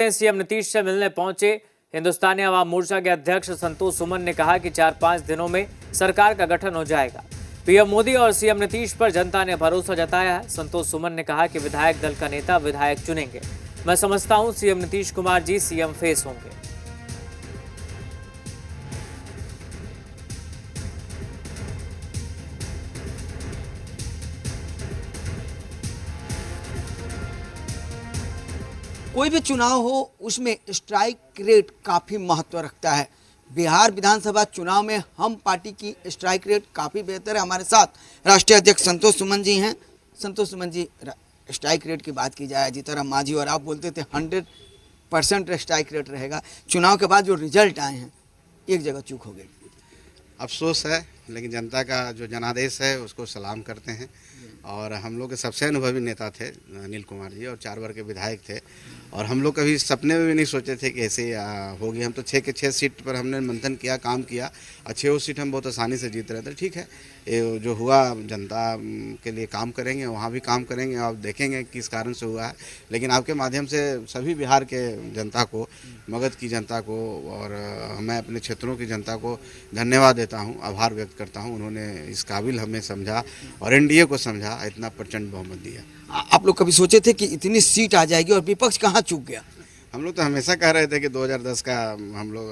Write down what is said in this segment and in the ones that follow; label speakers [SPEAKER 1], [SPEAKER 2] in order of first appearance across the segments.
[SPEAKER 1] CM Nitish से मिलने पहुंचे हिंदुस्तानी अवाम मोर्चा के अध्यक्ष संतोष सुमन ने कहा कि 4-5 दिनों में सरकार का गठन हो जाएगा। पीएम मोदी और सीएम नीतीश पर जनता ने भरोसा जताया है। संतोष सुमन ने कहा कि विधायक दल का नेता विधायक चुनेंगे। मैं समझता हूं CM Nitish Kumar ji CM face होंगे।
[SPEAKER 2] कोई भी चुनाव हो उसमें स्ट्राइक रेट काफ़ी महत्व रखता है। बिहार विधानसभा चुनाव में हम पार्टी की स्ट्राइक रेट काफ़ी बेहतर है। हमारे साथ राष्ट्रीय अध्यक्ष संतोष सुमन जी हैं। संतोष सुमन जी, स्ट्राइक रेट की बात की जाए, जीतन मांझी और आप बोलते थे 100% स्ट्राइक रेट रहेगा। चुनाव के बाद जो रिजल्ट आए हैं, एक जगह चूक हो गई।
[SPEAKER 3] अफसोस है, लेकिन जनता का जो जनादेश है उसको सलाम करते हैं। और हम लोग के सबसे अनुभवी नेता थे अनिल कुमार जी, और 4 बार के विधायक थे। और हम लोग कभी सपने में भी नहीं सोचे थे कि ऐसे होगी। हम तो 6 के 6 सीट पर हमने मंथन किया, काम किया, और 6 सीट हम बहुत आसानी से जीत रहे थे। ठीक है, ये जो हुआ जनता के लिए काम करेंगे, वहाँ भी काम करेंगे, आप देखेंगे किस कारण से हुआ है। लेकिन आपके माध्यम से सभी बिहार के जनता को, मगध की जनता को और मैं अपने क्षेत्रों की जनता को धन्यवाद देता हूँ, आभार व्यक्त करता हूँ। उन्होंने इस काबिल हमें समझा और एनडीए को समझा, इतना प्रचंड बहुमत दिया।
[SPEAKER 2] आप लोग कभी सोचे थे कि इतनी सीट आ जाएगी और विपक्ष कहाँ चूक गया?
[SPEAKER 3] हम लोग तो हमेशा कह रहे थे कि 2010 का हम लोग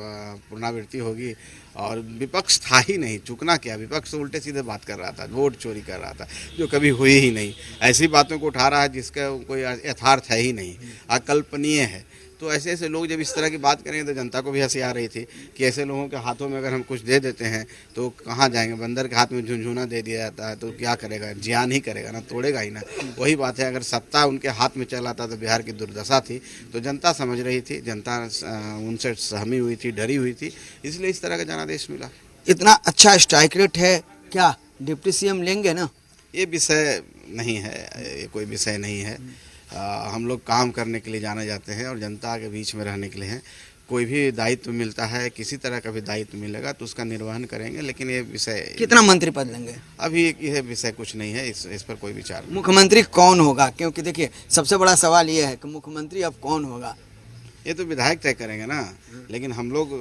[SPEAKER 3] पुनरावृत्ति होगी, और विपक्ष था ही नहीं। चूकना क्या, विपक्ष तो उल्टे सीधे बात कर रहा था, वोट चोरी कर रहा था, जो कभी हुई ही नहीं। ऐसी बातों को उठा रहा है जिसका कोई यथार्थ है ही नहीं, अकल्पनीय है। तो ऐसे ऐसे लोग जब इस तरह की बात करेंगे तो जनता को भी हंसी आ रही थी कि ऐसे लोगों के हाथों में अगर हम कुछ दे देते हैं तो कहाँ जाएंगे। बंदर के हाथ में झुनझुना दे दिया जाता है तो क्या करेगा, जियान ही करेगा ना, तोड़ेगा ही ना। वही बात है, अगर सत्ता उनके हाथ में चला था तो बिहार की दुर्दशा थी। तो जनता समझ रही थी, जनता उनसे सहमी हुई थी, डरी हुई थी, इसलिए इस तरह का जनादेश मिला।
[SPEAKER 2] इतना अच्छा स्ट्राइक रेट है, क्या डिप्टी सीएम लेंगे ना?
[SPEAKER 3] ये विषय नहीं है, ये कोई विषय नहीं है। हम लोग काम करने के लिए जाने जाते हैं और जनता के बीच में रहने के लिए हैं। कोई भी दायित्व मिलता है, किसी तरह का भी दायित्व मिलेगा तो उसका निर्वहन करेंगे। लेकिन ये विषय,
[SPEAKER 2] कितना मंत्री पद लेंगे?
[SPEAKER 3] अभी यह विषय कुछ नहीं है, इस पर कोई विचार नहीं।
[SPEAKER 2] मुख्यमंत्री कौन होगा? क्योंकि देखिए सबसे बड़ा सवाल ये है कि मुख्यमंत्री अब कौन होगा।
[SPEAKER 3] ये तो विधायक तय करेंगे ना। लेकिन हम लोग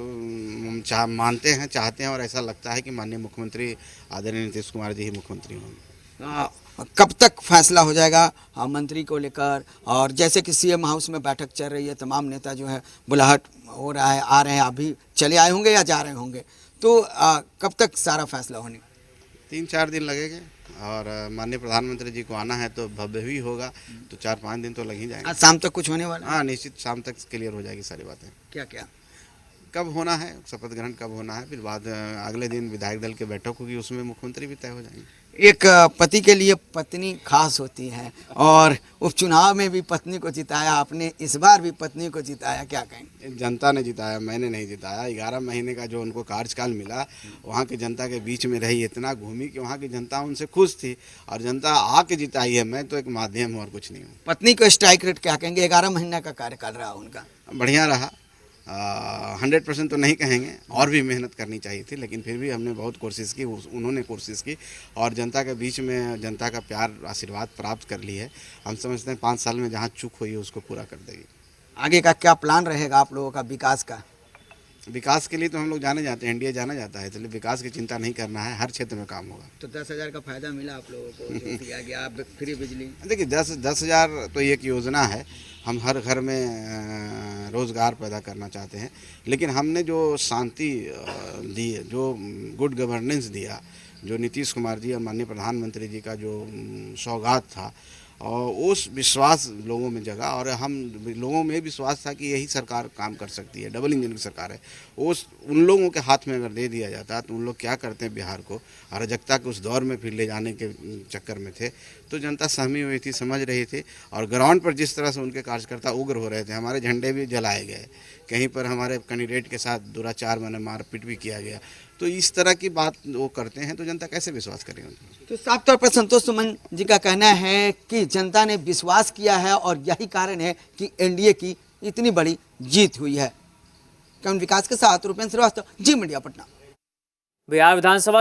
[SPEAKER 3] मानते हैं, चाहते हैं और ऐसा लगता है कि माननीय मुख्यमंत्री आदरणीय नीतीश कुमार जी ही मुख्यमंत्री होंगे।
[SPEAKER 2] कब तक फैसला हो जाएगा मंत्री को लेकर? और जैसे कि सीएम हाउस में बैठक चल रही है, तमाम नेता जो है बुलाहट हो रहा है, आ रहे हैं, अभी चले आए होंगे या जा रहे होंगे, तो कब तक सारा फैसला होने?
[SPEAKER 3] 3-4 दिन लगेंगे। और माननीय प्रधानमंत्री जी को आना है तो भव्य भी होगा, तो 4-5 दिन तो लग ही जाएंगे।
[SPEAKER 2] आज शाम तक कुछ होने वाला?
[SPEAKER 3] हाँ, निश्चित शाम तक क्लियर हो जाएगी सारी बातें।
[SPEAKER 2] क्या क्या
[SPEAKER 3] कब होना है, शपथ ग्रहण कब होना है, फिर बाद अगले दिन विधायक दल की बैठक होगी, उसमें मुख्यमंत्री भी तय हो जाएंगे।
[SPEAKER 2] एक पति के लिए पत्नी खास होती है, और उपचुनाव में भी पत्नी को जिताया आपने, इस बार भी पत्नी को जिताया, क्या कहेंगे?
[SPEAKER 3] जनता ने जिताया, मैंने नहीं जिताया। 11 महीने का जो उनको कार्यकाल मिला, वहाँ की जनता के बीच में रही, इतना घूमी कि वहाँ की जनता उनसे खुश थी और जनता आके जिताई है। मैं तो एक माध्यम हूँ और कुछ नहीं हूँ।
[SPEAKER 2] पत्नी को स्ट्राइक रेट क्या कहेंगे? 11 महीना का कार्यकाल रहा उनका,
[SPEAKER 3] बढ़िया रहा। 100% तो नहीं कहेंगे, और भी मेहनत करनी चाहिए थी, लेकिन फिर भी हमने बहुत कोशिश की, उन्होंने कोशिश की, और जनता के बीच में जनता का प्यार, आशीर्वाद प्राप्त कर ली है। हम समझते हैं 5 साल में जहाँ चूक हुई है उसको पूरा कर देगी।
[SPEAKER 2] आगे का क्या प्लान रहेगा आप लोगों का विकास का?
[SPEAKER 3] विकास के लिए तो हम लोग जाने जाते हैं, एनडीए जाना जाता है, इसलिए विकास की चिंता नहीं करना है, हर क्षेत्र में काम होगा।
[SPEAKER 2] तो 10,000 का फायदा मिला आप लोगों को, जो दिया गया फ्री बिजली?
[SPEAKER 3] देखिए 10,000 तो एक योजना है। हम हर घर में रोज़गार पैदा करना चाहते हैं, लेकिन हमने जो शांति दी, जो गुड गवर्नेंस दिया, जो नीतीश कुमार जी और माननीय प्रधानमंत्री जी का जो सौगात था, और उस विश्वास लोगों में जगा, और हम लोगों में विश्वास था कि यही सरकार काम कर सकती है, डबल इंजन की सरकार है। उन लोगों के हाथ में अगर दे दिया जाता तो उन लोग क्या करते हैं, बिहार को अराजकता के उस दौर में फिर ले जाने के चक्कर में थे। तो जनता सहमी हुई थी, समझ रही थी, और ग्राउंड पर जिस तरह से उनके कार्यकर्ता उग्र हो रहे थे, हमारे झंडे भी जलाए गए, कहीं पर हमारे कैंडिडेट के साथ दुराचार मैंने मारपीट भी किया गया। तो इस तरह की बात वो करते हैं तो जनता कैसे विश्वास करेगी?
[SPEAKER 2] तो साफ तौर पर संतोष सुमन जी का कहना है कि जनता ने विश्वास किया है और यही कारण है कि एनडीए की इतनी बड़ी जीत हुई है। विकास के साथ रूपेंद्र श्रीवास्तव, जी मीडिया, पटना।
[SPEAKER 1] बिहार विधानसभा